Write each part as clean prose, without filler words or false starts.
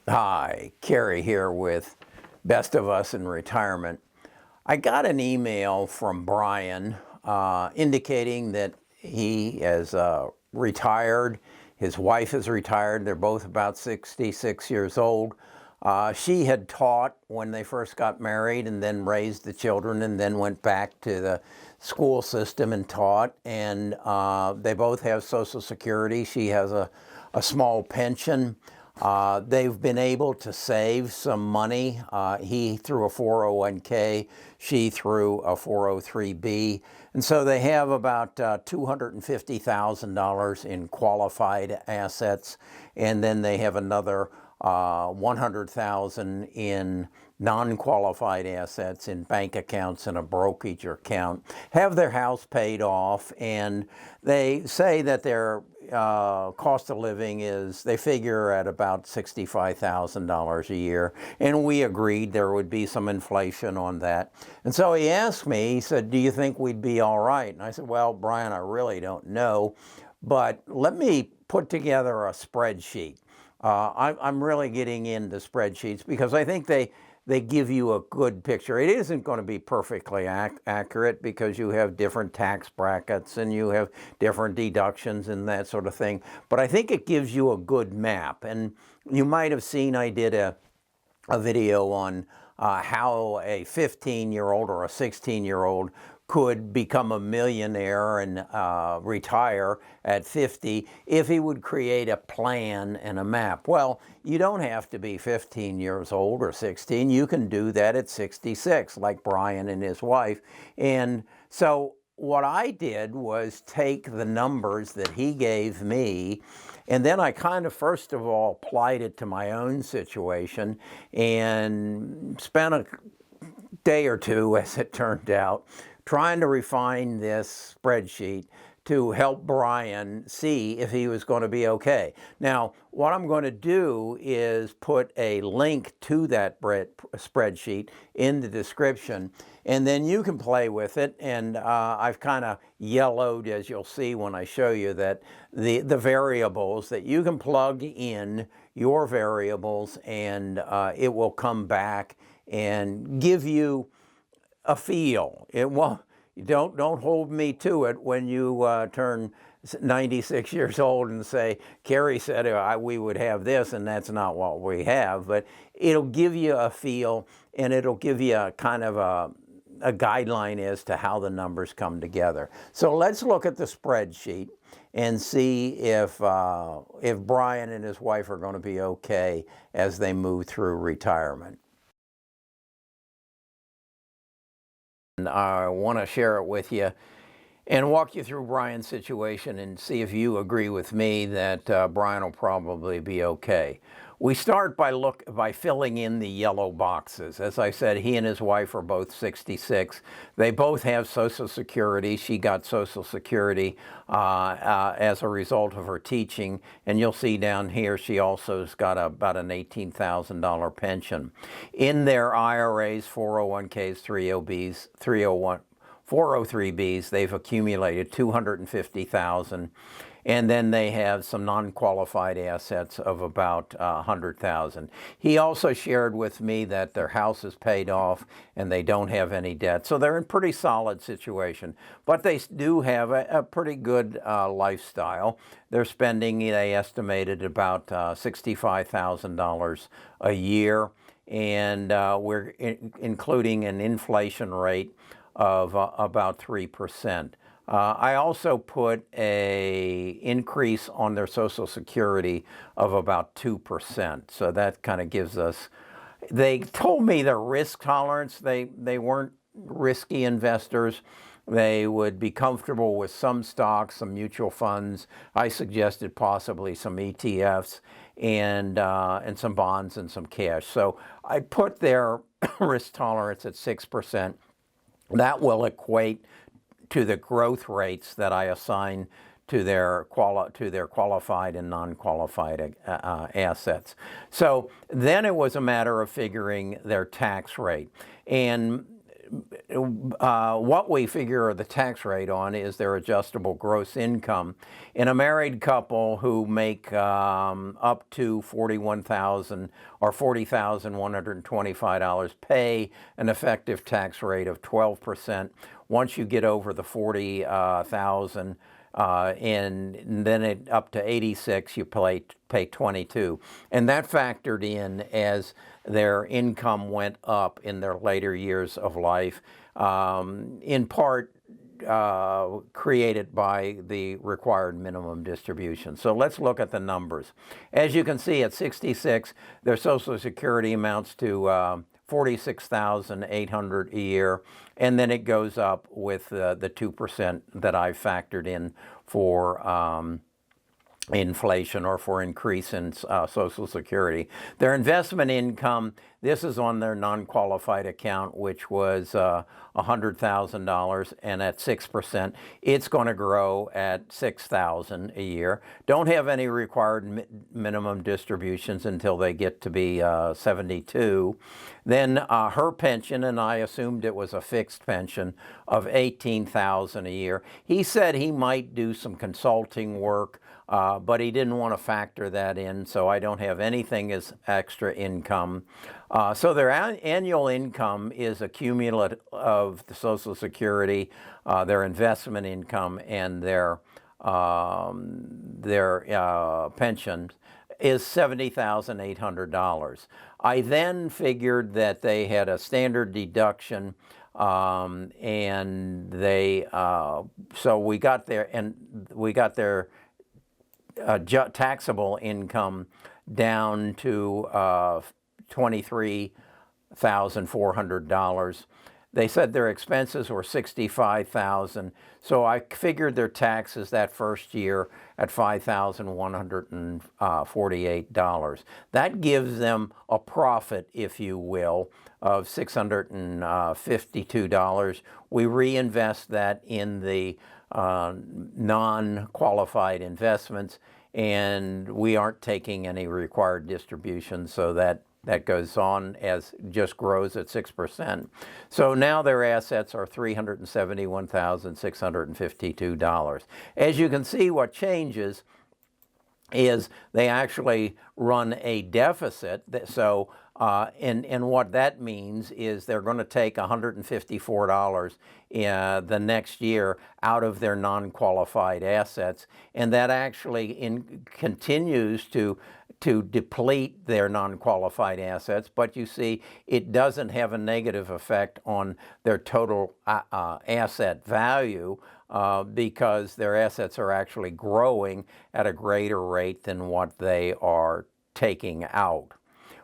Hi, Kerry here with Best of Us in Retirement. I got an email from Brian indicating that he is retired. His wife is retired. They're both about 66 years old. She had taught when they first got married and then raised the children and then went back to the school system and taught. And they both have Social Security. She has a small pension. They've been able to save some money. He through a 401k, she through a 403b. And so they have about $250,000 in qualified assets. And then they have another $100,000 in non-qualified assets in bank accounts and a brokerage account, have their house paid off, and they say that their cost of living is, they figure at about $65,000 a year, and we agreed there would be some inflation on that. And so he asked me, he said, do you think we'd be all right? And I said, well, Brian, I really don't know, but let me put together a spreadsheet. I'm really getting into spreadsheets because I think they give you a good picture. It isn't going to be perfectly accurate because you have different tax brackets and you have different deductions and that sort of thing. But I think it gives you a good map. And you might have seen I did a video on how a 15-year-old or a 16-year-old could become a millionaire and retire at 50 if he would create a plan and a map. Well, you don't have to be 15 years old or 16. You can do that at 66, like Brian and his wife. And so what I did was take the numbers that he gave me, and then I kind of first of all applied it to my own situation and spent a day or two, as it turned out, trying to refine this spreadsheet to help Brian see if he was going to be okay. Now, what I'm going to do is put a link to that spreadsheet in the description, and then you can play with it. And I've kind of yellowed, as you'll see when I show you, that the variables that you can plug in your variables, and it will come back and give you a feel. It won't. Don't hold me to it when you turn 96 years old and say, Kerry said we would have this, and that's not what we have. But it'll give you a feel, and it'll give you a kind of a guideline as to how the numbers come together. So let's look at the spreadsheet and see if Brian and his wife are going to be okay as they move through retirement. And I want to share it with you and walk you through Brian's situation and see if you agree with me that Brian will probably be okay. We start by filling in the yellow boxes. As I said, he and his wife are both 66. They both have Social Security. She got Social Security as a result of her teaching. And you'll see down here, she also has got about an $18,000 pension. In their IRAs, 401ks, 403bs, they've accumulated $250,000. And then they have some non-qualified assets of about $100,000. He also shared with me that their house is paid off and they don't have any debt. So they're in a pretty solid situation. But they do have a pretty good lifestyle. They're spending, they estimated, about $65,000 a year. And we're including an inflation rate of about 3%. I also put an increase on their Social Security of about 2%. So that kind of gives us, they told me their risk tolerance, they weren't risky investors. They would be comfortable with some stocks, some mutual funds. I suggested possibly some ETFs and some bonds and some cash. So I put their risk tolerance at 6%. That will equate to the growth rates that I assign to their qualified and non-qualified assets. So then it was a matter of figuring their tax rate. And what we figure the tax rate on is their adjustable gross income. In a married couple who make up to $41,000 or $40,125 pay an effective tax rate of 12%. Once you get over the 40,000, and then up to 86, you pay 22, and that factored in as their income went up in their later years of life, in part created by the required minimum distribution. So let's look at the numbers. As you can see, at 66, their Social Security amounts to $46,800 a year, and then it goes up with the 2% that I've factored in for inflation or for increase in Social Security. Their investment income, this is on their non-qualified account, which was $100,000, and at 6%, it's going to grow at $6,000 a year. Don't have any required minimum distributions until they get to be 72. Then her pension, and I assumed it was a fixed pension, of $18,000 a year. He said he might do some consulting work, but he didn't want to factor that in, so I don't have anything as extra income. So their annual income is a cumulative of the Social Security, their investment income, and their pension is $70,800. I then figured that they had a standard deduction, and they so we got their taxable income down to $23,400. They said their expenses were $65,000, so I figured their taxes that first year at $5,148. That gives them a profit, if you will, of $652. We reinvest that in the non-qualified investments, and we aren't taking any required distributions, so that goes on as just grows at 6%. So now their assets are $371,652. As you can see, what changes is they actually run a deficit. So and what that means is they're going to take $154 the next year out of their non-qualified assets, and that actually continues to deplete their non-qualified assets, but you see it doesn't have a negative effect on their total asset value, because their assets are actually growing at a greater rate than what they are taking out.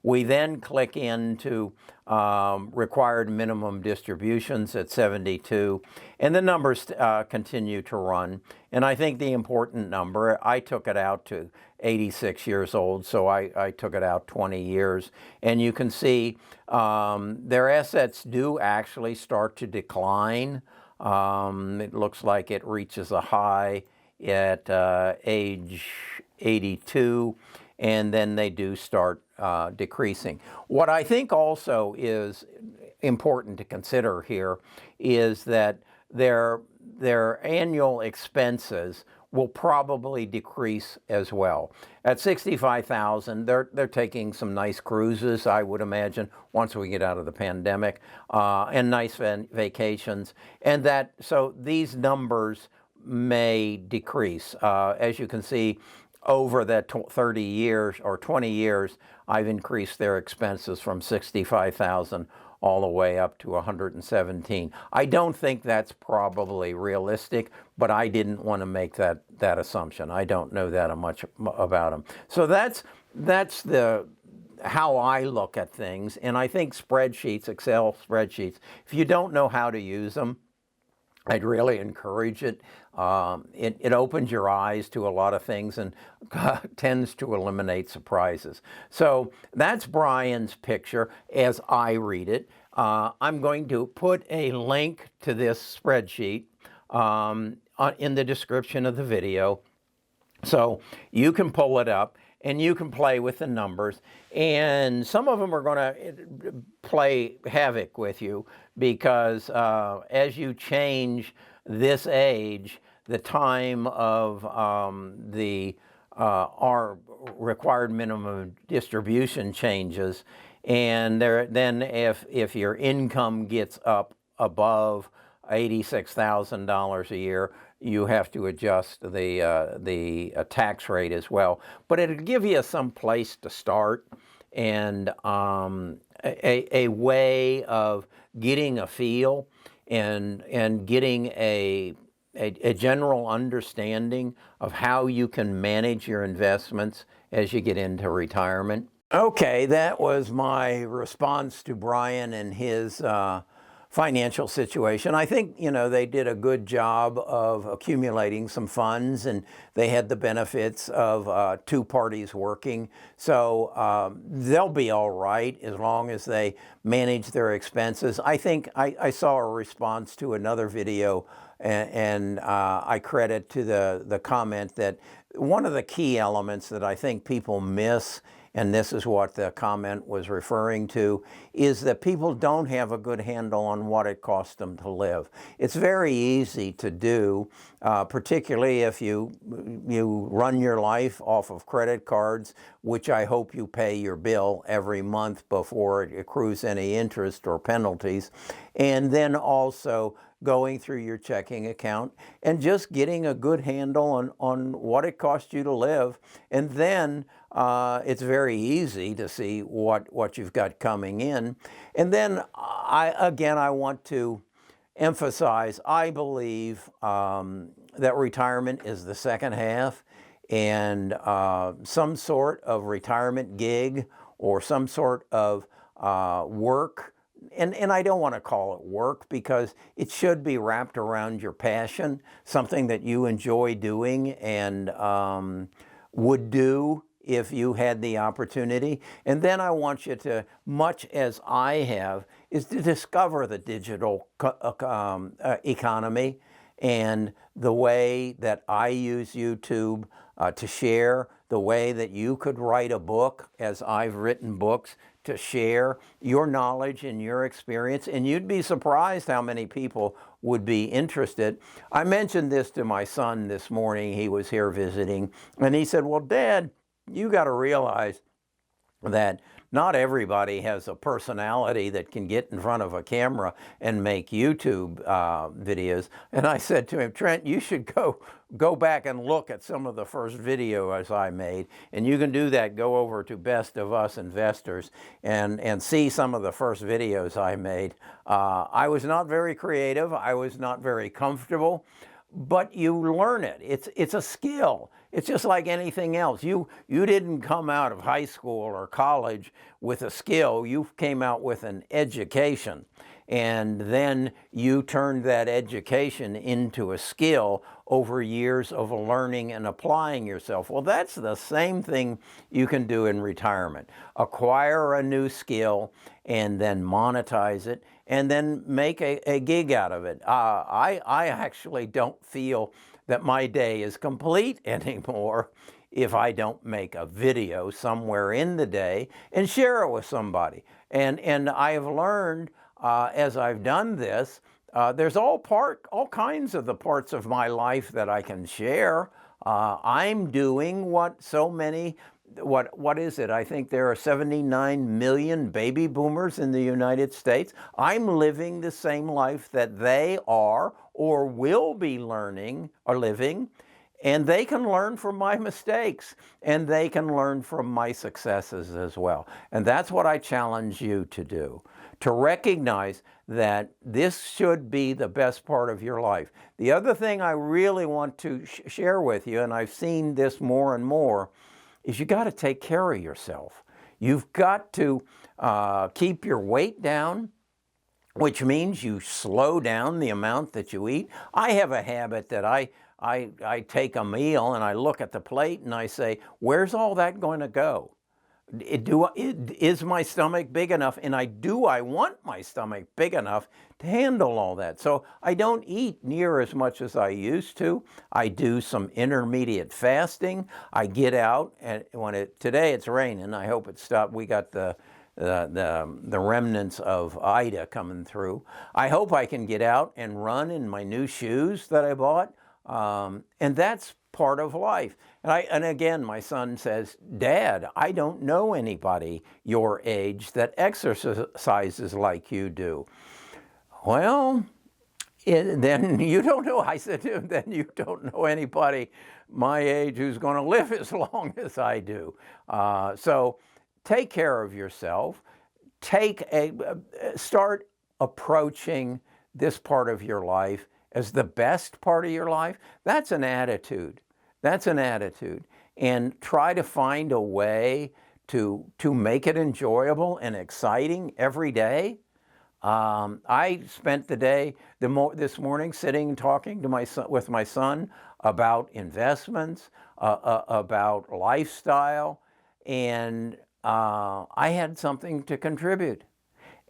We then click into required minimum distributions at 72, and the numbers continue to run. And I think the important number, I took it out to 86 years old, so I took it out 20 years. And you can see their assets do actually start to decline. It looks like it reaches a high at age 82, and then they do start decreasing. What I think also is important to consider here is that their annual expenses will probably decrease as well. At 65,000, they're taking some nice cruises, I would imagine, once we get out of the pandemic, and nice vacations, and so these numbers may decrease. As you can see, over that 30 years or 20 years, I've increased their expenses from 65,000 all the way up to 117. I don't think that's probably realistic, but I didn't want to make that assumption. I don't know that much about them. So that's how I look at things, and I think spreadsheets, Excel spreadsheets, if you don't know how to use them, I'd really encourage it. It opens your eyes to a lot of things and tends to eliminate surprises. So that's Brian's picture as I read it. I'm going to put a link to this spreadsheet in the description of the video, so you can pull it up and you can play with the numbers. And some of them are going to play havoc with you because as you change this age, the time of our required minimum distribution changes, and then if your income gets up above $86,000 a year, you have to adjust the tax rate as well. But it'll give you some place to start and a way of getting a feel and getting a general understanding of how you can manage your investments as you get into retirement. Okay, that was my response to Brian and his financial situation. I think, they did a good job of accumulating some funds, and they had the benefits of two parties working. So they'll be all right as long as they manage their expenses. I think I saw a response to another video, and I credit to the comment that one of the key elements that I think people miss, and this is what the comment was referring to, is that people don't have a good handle on what it costs them to live. It's very easy to do, particularly if you run your life off of credit cards, which I hope you pay your bill every month before it accrues any interest or penalties, and then also going through your checking account and just getting a good handle on what it costs you to live. And then it's very easy to see what you've got coming in. And then I want to emphasize, I believe that retirement is the second half, and some sort of retirement gig or some sort of work. And I don't want to call it work because it should be wrapped around your passion, something that you enjoy doing and would do if you had the opportunity. And then I want you to, much as I have, is to discover the digital economy and the way that I use YouTube to share, the way that you could write a book, as I've written books, to share your knowledge and your experience. And you'd be surprised how many people would be interested. I mentioned this to my son this morning. He was here visiting, and he said, "Well, Dad, you got to realize that not everybody has a personality that can get in front of a camera and make YouTube videos." And I said to him, "Trent, you should go back and look at some of the first videos I made. And you can do that. Go over to Best of Us Investors and see some of the first videos I made." I was not very creative. I was not very comfortable. But you learn it. It's a skill. It's just like anything else. You didn't come out of high school or college with a skill. You came out with an education. And then you turned that education into a skill over years of learning and applying yourself. Well, that's the same thing you can do in retirement. Acquire a new skill and then monetize it and then make a gig out of it. I actually don't feel that my day is complete anymore if I don't make a video somewhere in the day and share it with somebody. And I have learned as I've done this, there's all kinds of the parts of my life that I can share. I'm doing what so many, what is it? I think there are 79 million baby boomers in the United States. I'm living the same life that they are or will be learning or living. And they can learn from my mistakes, and they can learn from my successes as well. And that's what I challenge you to do, to recognize that this should be the best part of your life. The other thing I really want to share with you, and I've seen this more and more, is you got to take care of yourself. You've got to keep your weight down, which means you slow down the amount that you eat. I have a habit that I take a meal and I look at the plate and I say, where's all that going to go? Is my stomach big enough? And I want my stomach big enough to handle all that. So I don't eat near as much as I used to. I do some intermediate fasting. I get out, and today it's raining. I hope it stopped. We got the remnants of Ida coming through. I hope I can get out and run in my new shoes that I bought. And that's part of life. And again, my son says, Dad, I don't know anybody your age that exercises like you do. Well, then you don't know. I said to him, then you don't know anybody my age who's going to live as long as I do. So take care of yourself. Start approaching this part of your life as the best part of your life. That's an attitude. That's an attitude. And try to find a way to make it enjoyable and exciting every day. I spent the day this morning sitting and talking to with my son about investments, about lifestyle, and I had something to contribute.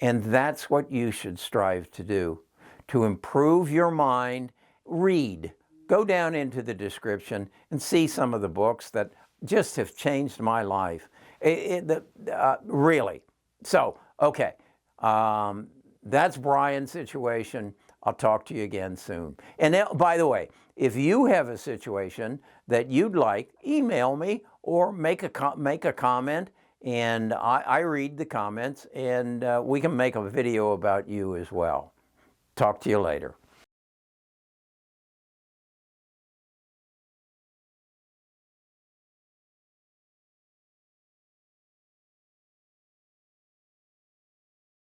And that's what you should strive to do. To improve your mind, read. Go down into the description and see some of the books that just have changed my life. Really. So, okay. That's Brian's situation. I'll talk to you again soon. And now, by the way, if you have a situation that you'd like, email me or make a comment, and I read the comments, and we can make a video about you as well. Talk to you later.